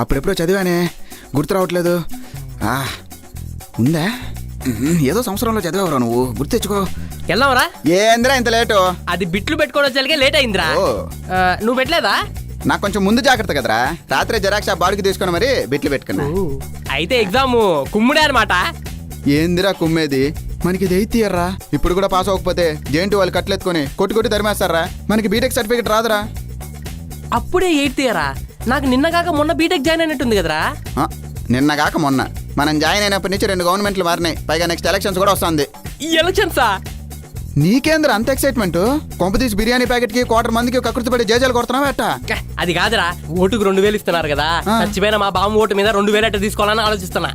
అప్పుడెప్పుడో చదివానే, గుర్తు రావట్లేదు. ఉందా? ఏదో సంవత్సరంలో చదివావురా నువ్వు, గుర్తు తెచ్చుకో. వెళ్దాంరా. ఏంద్రా ఇంత లేటు? అది బిట్లు పెట్టుకోవడం వచ్చేసరికి లేట్ అయిందిరా. నువ్వు పెట్టలేదా? నాకు కొంచెం ముందు జాగ్రత్త కదరా, రాత్రి జెరాక్స్ షాప్ బాడుకి తీసుకుని మరి బిట్లు పెట్టుకున్నా. అయితే ఎగ్జామ్ కుమ్ముడే అనమాట. ఏందిరా కుమ్మేది? మనకి ఇది 8th ఇయర్ రా. ఇప్పుడు కూడా పాస్ అవ్వకపోతే జేఎన్టీ వాళ్ళు కట్లెత్తుకొని కొట్టి తరిమేస్తారా. మనకి బీటెక్ సర్టిఫికేట్ రాదురా. అప్పుడే 8th ఇయరా? నాకు నిన్న కాక మొన్న బీటెక్ జాయిన్ అయినట్టుంది కదరా. నిన్న కాక మొన్న మనం జాయిన్ అయినప్పటి నుంచి 2 గవర్నమెంట్లు మారినాయి. పైగా నెక్స్ట్ ఎలక్షన్స్ కూడా వస్తుంది. ఈ ఎలక్షన్సా? నీకేంద్ర అంత ఎక్సైట్మెంట్? కొంపతీసి బిర్యానీ ప్యాకెట్ కి 1/4 మందికి కకృతి పడి జేజాలు కొడుతున్నావు ఎట్టా? అది కాదురా, ఓటుకు 2000 ఇస్తున్నారు కదా. చచ్చిపోయిన మా బామ్మ ఓటు మీద 2000 అట్ట తీసుకోవాలని ఆలోచిస్తున్నా.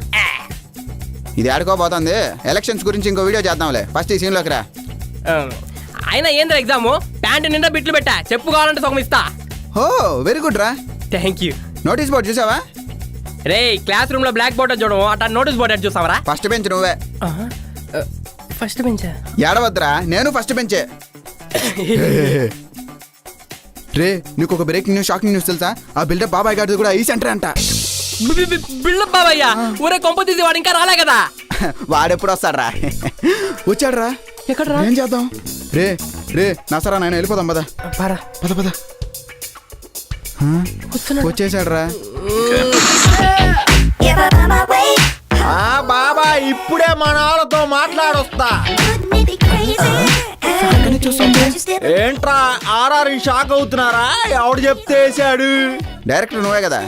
ఇది ఆడుకోబోతుంది. ఎలక్షన్స్ గురించి ఇంకో వీడియో చేద్దాంలే, ఫస్ట్ ఈ సీన్ లోకి రా. అయినా ఏంద్రా ఎగ్జామ్? ప్యాంటు నిండా బిట్లు పెట్టా, చెప్పుకోవాలంటే సగం ఇస్తా. ఓ వెరీ గుడ్ రా. Thank you. నోటీస్ బోర్డు చూసావా? రే, క్లాస్ రూమ్ లో బ్లాక్ బోర్డ్ చూడము, అట్లా నోటీస్ బోర్డు చూసావరా? ఫస్ట్ బెంచ్ నువ్వే. First bench? ఏడవద్దురా, నేను ఫస్ట్ బెంచే. రే, నీకు ఒక బ్రేకింగ్ న్యూస్, షాకింగ్ న్యూస్ తెలుసా? ఆ బిల్డప్ బాబాయ్ గారిది కూడా ఈ సెంటర్ అంట. బిల్డప్ బాబాయ్యా? ఊరే కొంప తీసి వాడు ఇంకా రాలే కదా. వాడెప్పుడు వస్తాడ్రా? వచ్చాడ్రా. ఎక్కడరా? ఏం చేద్దాం? రే రే నసరా, నేను వెళ్ళిపోదాం పద. పద పద. వచ్చేసాడ్రా. బాబా ఇప్పుడే మన వాళ్ళతో మాట్లాడొస్తా. ఏంట్రా ఆర్ఆర్ షాక్ అవుతున్నారా? ఎవడు చెప్తే వేసాడు? డైరెక్టర్ నువ్వే కదా.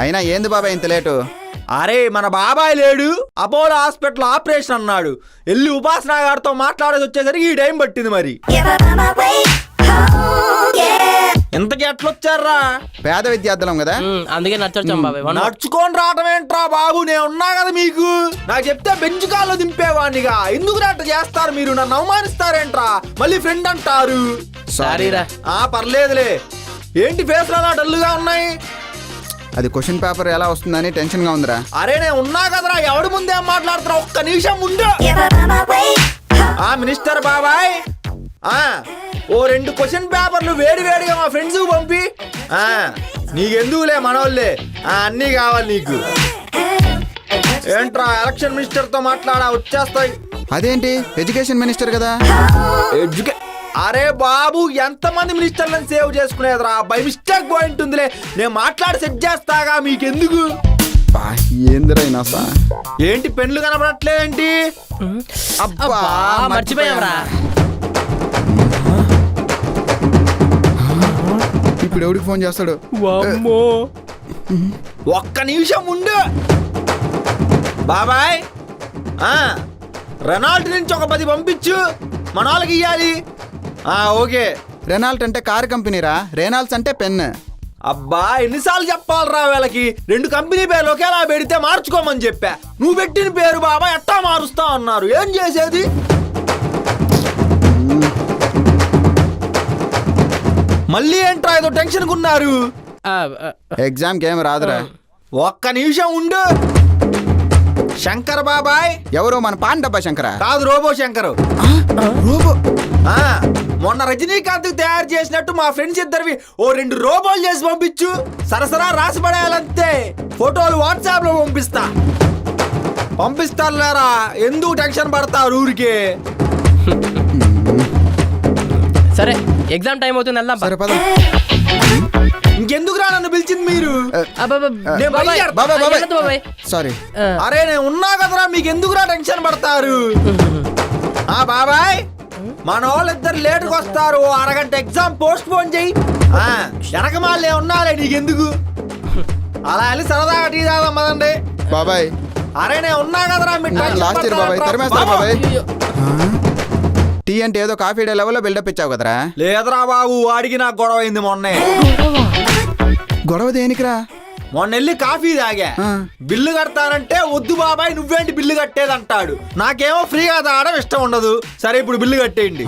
అయినా ఏంది బాబాయ్ ఇంత లేటు? అరే మన బాబాయ్ లేడు, అపోలో హాస్పిటల్ ఆపరేషన్ అన్నాడు. వెళ్ళి ఉపాసన గారితో మాట్లాడేది వచ్చేసరికి ఈ టైం పట్టింది. మరి ఇంతకి ఎట్లొచ్చారా? పేద విద్యార్థులం కదా, అందుకే నచ్చొచ్చాం బాబాయ్. నడుచుకొని రావడం ఏంట్రా బాబు? నేను ఉన్నా కదా మీకు. నాకు చెప్తే బెంచ్ కాల్లో దింపేవాడినిగా. ఎందుకు అట్లా చేస్తారు మీరు? నన్ను అవమానిస్తారేంట్రా? మళ్ళీ ఫ్రెండ్ అంటారు. సారీరా. పర్లేదులే. ఏంటి ఫేస్ అలా డల్లుగా ఉన్నాయి? అది క్వశ్చన్ పేపర్ ఎలా వస్తుందని టెన్షన్ గా ఉందిరా. అరే నేను ఉన్నా కదరా, ఎవడి ముందే మాట్లాడుతున్నా? ఒక్క నిమిషం ముందు. మినిస్టర్ బాబాయ్, ఓ 2 క్వశ్చన్ పేపర్లు వేడి వేడిగా మా ఫ్రెండ్స్ పంపి. నీకెందుకులే, మనోళ్ళే అన్నీ కావాలి నీకు. ఏంట్రా ఎలక్షన్ మినిస్టర్ తో మాట్లాడా? వచ్చేస్తాయి. అదేంటి, ఎడ్యుకేషన్ మినిస్టర్ కదా. అరే బాబు, ఎంతమంది మినిస్టర్లను సేవ్ చేసుకునేదిరా? బై మిస్టేక్ పాయింట్ ఉందిలే, నేను మాట్లాడి సెట్ చేస్తాగా. మీకెందుకు? ఏందిరైనా ఏంటి పెన్లు కనబడట్లేదేంటి? అబ్బా మర్చిపోయావరా. ఇప్పుడు ఎవరికి ఫోన్ చేస్తాడు? ఒక్క నిమిషం ఉండు బాబాయ్. రెనాల్ట్ నుంచి ఒక 10 పంపించు, మన వాళ్ళకి ఇయ్యాలి. ఓకే. రెనాల్ట్ అంటే కారు కంపెనీరా, రెనాల్ట్స్ అంటే పెన్. అబ్బా ఎన్నిసార్లు చెప్పాలరా వీళ్ళకి? 2 కంపెనీ పేర్లు ఒకేలా పెడితే మార్చుకోమని చెప్పా. నువ్వు పెట్టిన పేరు బాబా ఎట్టా మారుస్తా అన్నారు. ఏం చేసేది? మళ్ళీ ఏంట్రా ఏదో టెన్షన్ కున్నారు? ఎగ్జామ్ కి ఏం రాదురా. ఒక్క నిమిషం ఉండు. శంకర్ బాబాయ్. ఎవరు? మన పాన్ డబ్బా శంకరా? కాదు, రోబో శంకర్. రోబో? మొన్న రజనీకాంత్ తయారు చేసినట్టు మా ఫ్రెండ్స్ ఇద్దరివి ఓ 2 రోబోలు చేసి పంపించు. సరసరా రాసి పడేయాలంతే. ఫోటోలు వాట్సాప్ లో పంపిస్తారా? ఎందుకు టెన్షన్ పడతారు ఊరికే? సరే, ఎగ్జామ్ టైం అవుతుంది, వెళ్దాం. సరే పద. ఇంకెందుకు రా నన్ను పిలిచింది మీరు? సారీ. అరే నేను ఉన్నా కదరా, మీకు ఎందుకురా టెన్షన్ పడతారు? బాబాయ్, మన వాళ్ళిద్దరు లేటుకు వస్తారు. 1 అరగంట ఎగ్జామ్ పోస్ట్ పోన్ చెయ్యి. ఎనకమాలే ఉన్నాలే, నీకెందుకు? అలా వెళ్ళి సరదాగా టీ తాగుదాం పదండి. బాబాయ్, అరే నేను ఉన్నా కదరా, లాస్ట్ ఇయర్ బాబాయ్ తరిమేస్తారు బాబాయ్. టీ అంటే ఏదో కాఫీ డే లెవెల్లో బిల్డప్ ఇచ్చావు కదరా? లేదురా బాబు, వాడికి నాకు గొడవ అయింది మొన్నే. గొడవ దేనికిరా? మొన్న వెళ్ళి కాఫీ తాగా. బిల్లు కడతానంటే వద్దు బాబాయ్, నువ్వేంటి బిల్లు కట్టేది అంటాడు. నాకేమో ఫ్రీగా తాగడం ఇష్టం ఉండదు. సరే ఇప్పుడు బిల్లు కట్టేయండి.